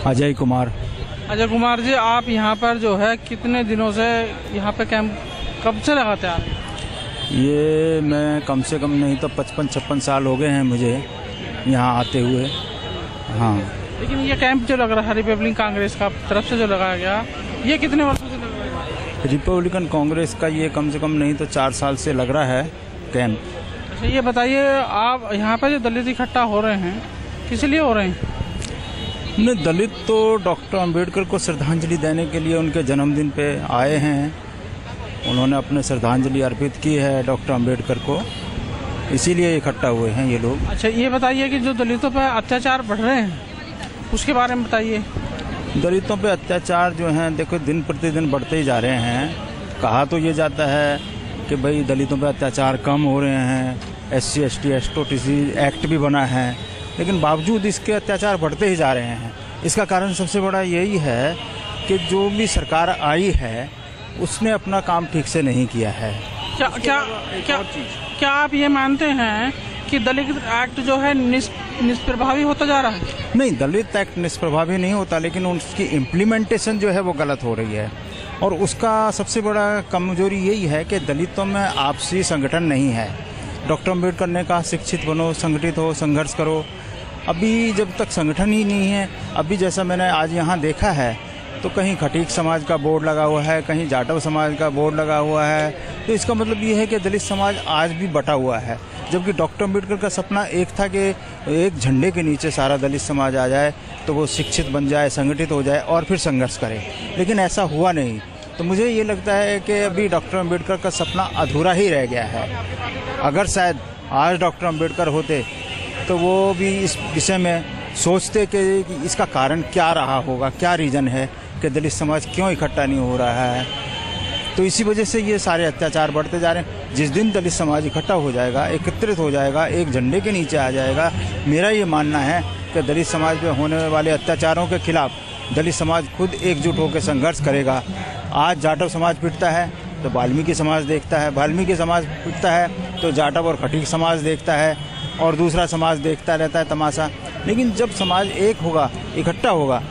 अजय कुमार। अजय कुमार जी, आप यहाँ पर जो है कितने दिनों से यहाँ पे कैंप कब से लगाते हैं आप? ये मैं कम से कम नहीं तो 55-56 साल हो गए हैं मुझे यहाँ आते हुए। हाँ, लेकिन ये कैंप जो लग रहा है रिपब्लिकन कांग्रेस का तरफ से जो लगाया गया, ये कितने वर्षों से लग रहा है? रिपब्लिकन कांग्रेस का ये कम से कम नहीं तो 4 साल से लग रहा है कैंप। अच्छा, ये बताइए, आप यहाँ पर जो दलित इकट्ठा हो रहे हैं, किस लिए हो रहे हैं? नहीं, दलित तो डॉक्टर अंबेडकर को श्रद्धांजलि देने के लिए उनके जन्मदिन पे आए हैं। उन्होंने अपने श्रद्धांजलि अर्पित की है डॉक्टर अंबेडकर को, इसीलिए इकट्ठा हुए हैं ये लोग। अच्छा, ये बताइए कि जो दलितों पर अत्याचार बढ़ रहे हैं उसके बारे में बताइए। दलितों पे अत्याचार जो हैं, देखो दिन प्रतिदिन बढ़ते ही जा रहे हैं। कहा तो ये जाता है कि भाई दलितों पे अत्याचार कम हो रहे हैं, SC ST एसटीसी एक्ट भी बना है, लेकिन बावजूद इसके अत्याचार बढ़ते ही जा रहे हैं। इसका कारण सबसे बड़ा यही है कि जो भी सरकार आई है उसने अपना काम ठीक से नहीं किया है। क्या आप ये मानते हैं कि दलित एक्ट जो है निष्प्रभावी होता जा रहा है? नहीं, दलित एक्ट निष्प्रभावी नहीं होता, लेकिन उसकी इम्प्लीमेंटेशन जो है वो गलत हो रही है। और उसका सबसे बड़ा कमजोरी यही है कि दलितों में आपसी संगठन नहीं है। डॉक्टर अंबेडकर ने कहा शिक्षित बनो, संगठित हो, संघर्ष करो। अभी जब तक संगठन ही नहीं है, अभी जैसा मैंने आज यहाँ देखा है तो कहीं खटीक समाज का बोर्ड लगा हुआ है, कहीं जाटव समाज का बोर्ड लगा हुआ है, तो इसका मतलब ये है कि दलित समाज आज भी बटा हुआ है। जबकि डॉक्टर अंबेडकर का सपना एक था कि एक झंडे के नीचे सारा दलित समाज आ जाए, तो वो शिक्षित बन जाए, संगठित हो जाए और फिर संघर्ष करे, लेकिन ऐसा हुआ नहीं। तो मुझे ये लगता है कि अभी डॉक्टर अंबेडकर का सपना अधूरा ही रह गया है। अगर शायद आज डॉक्टर अंबेडकर होते तो वो भी इस विषय में सोचते कि इसका कारण क्या रहा होगा, क्या रीज़न है कि दलित समाज क्यों इकट्ठा नहीं हो रहा है। तो इसी वजह से ये सारे अत्याचार बढ़ते जा रहे हैं। जिस दिन दलित समाज इकट्ठा हो जाएगा, एकत्रित हो जाएगा, एक झंडे के नीचे आ जाएगा, मेरा ये मानना है कि दलित समाज पे होने वाले अत्याचारों के खिलाफ दलित समाज खुद एकजुट होकर संघर्ष करेगा। आज जाटव समाज पिटता है तो वाल्मीकि समाज देखता है, वाल्मीकि समाज पिटता है तो जाटव और खटीक समाज देखता है, और दूसरा समाज देखता रहता है तमाशा। लेकिन जब समाज एक होगा, इकट्ठा होगा,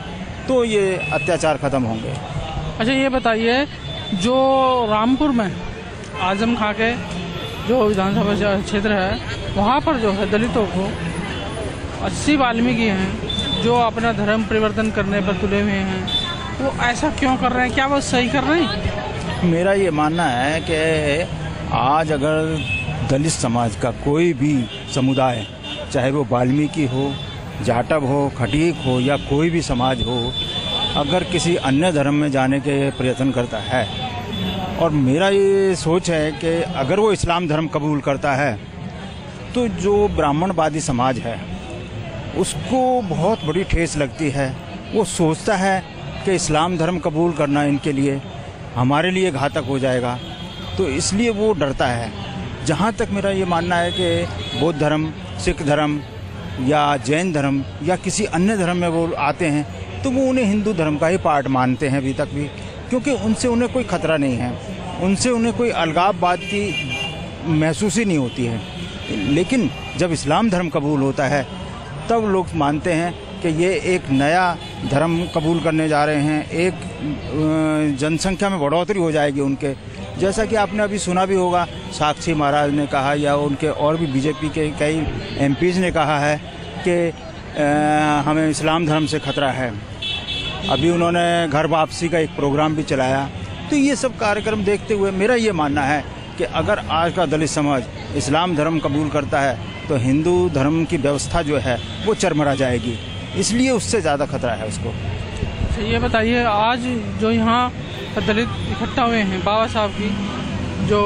तो ये अत्याचार खत्म होंगे। अच्छा, ये बताइए, जो रामपुर में आजम खां के जो विधानसभा क्षेत्र है, वहाँ पर जो है दलितों को 80 वाल्मीकि हैं जो अपना धर्म परिवर्तन करने पर तुले हुए हैं, वो ऐसा क्यों कर रहे हैं? क्या वो सही कर रहे हैं? मेरा ये मानना है कि आज अगर दलित समाज का कोई भी समुदाय, चाहे वो वाल्मीकि हो, जाटव हो, खटीक हो या कोई भी समाज हो, अगर किसी अन्य धर्म में जाने के प्रयत्न करता है, और मेरा ये सोच है कि अगर वो इस्लाम धर्म कबूल करता है, तो जो ब्राह्मणवादी समाज है उसको बहुत बड़ी ठेस लगती है। वो सोचता है कि इस्लाम धर्म कबूल करना इनके लिए, हमारे लिए घातक हो जाएगा, तो इसलिए वो डरता है। जहाँ तक मेरा ये मानना है कि बौद्ध धर्म, सिख धर्म या जैन धर्म या किसी अन्य धर्म में वो आते हैं, तो वो उन्हें हिंदू धर्म का ही पार्ट मानते हैं अभी तक भी, क्योंकि उनसे उन्हें कोई खतरा नहीं है, उनसे उन्हें कोई अलगाववाद की महसूस ही नहीं होती है। लेकिन जब इस्लाम धर्म कबूल होता है तब लोग मानते हैं कि ये एक नया धर्म कबूल करने जा रहे हैं, एक जनसंख्या में बढ़ोतरी हो जाएगी उनके। जैसा कि आपने अभी सुना भी होगा, साक्षी महाराज ने कहा या उनके और भी बीजेपी के कई MPs ने कहा है कि हमें इस्लाम धर्म से खतरा है। अभी उन्होंने घर वापसी का एक प्रोग्राम भी चलाया। तो ये सब कार्यक्रम देखते हुए मेरा ये मानना है कि अगर आज का दलित समाज इस्लाम धर्म कबूल करता है तो हिंदू धर्म की व्यवस्था जो है वो चरमरा जाएगी, इसलिए उससे ज़्यादा खतरा है उसको। अच्छा, ये बताइए, आज जो यहाँ दलित इकट्ठा हुए हैं बाबा साहब की जो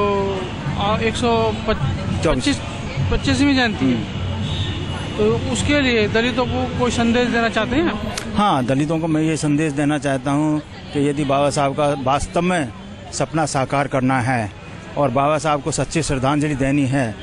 125वीं जयंती है, तो उसके लिए दलितों को कोई संदेश देना चाहते हैं? हाँ, दलितों को मैं ये संदेश देना चाहता हूँ कि यदि बाबा साहब का वास्तव में सपना साकार करना है और बाबा साहब को सच्ची श्रद्धांजलि देनी है,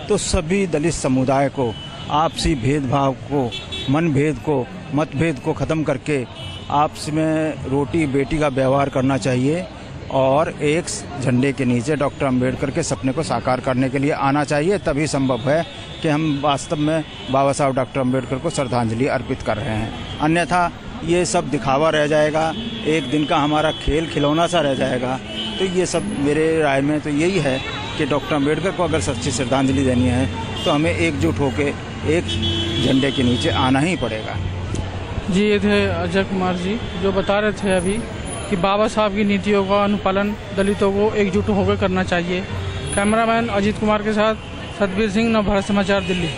तो सभी दलित समुदाय को आपसी भेदभाव को, मनभेद को, मतभेद को ख़त्म करके आपस में रोटी बेटी का व्यवहार करना चाहिए और एक झंडे के नीचे डॉक्टर अंबेडकर के सपने को साकार करने के लिए आना चाहिए। तभी संभव है कि हम वास्तव में बाबा साहब डॉक्टर अंबेडकर को श्रद्धांजलि अर्पित कर रहे हैं। अन्यथा ये सब दिखावा रह जाएगा, एक दिन का हमारा खेल खिलौना सा रह जाएगा। तो ये सब मेरे राय में तो यही है कि डॉक्टर अम्बेडकर को अगर सच्ची श्रद्धांजलि देनी है तो हमें एकजुट होकर एक झंडे के नीचे आना ही पड़ेगा। जी, ये थे अजय कुमार जी जो बता रहे थे अभी कि बाबा साहब की नीतियों का अनुपालन दलितों को एकजुट होकर करना चाहिए। कैमरामैन अजीत कुमार के साथ सतबीर सिंह, नवभारत समाचार, दिल्ली।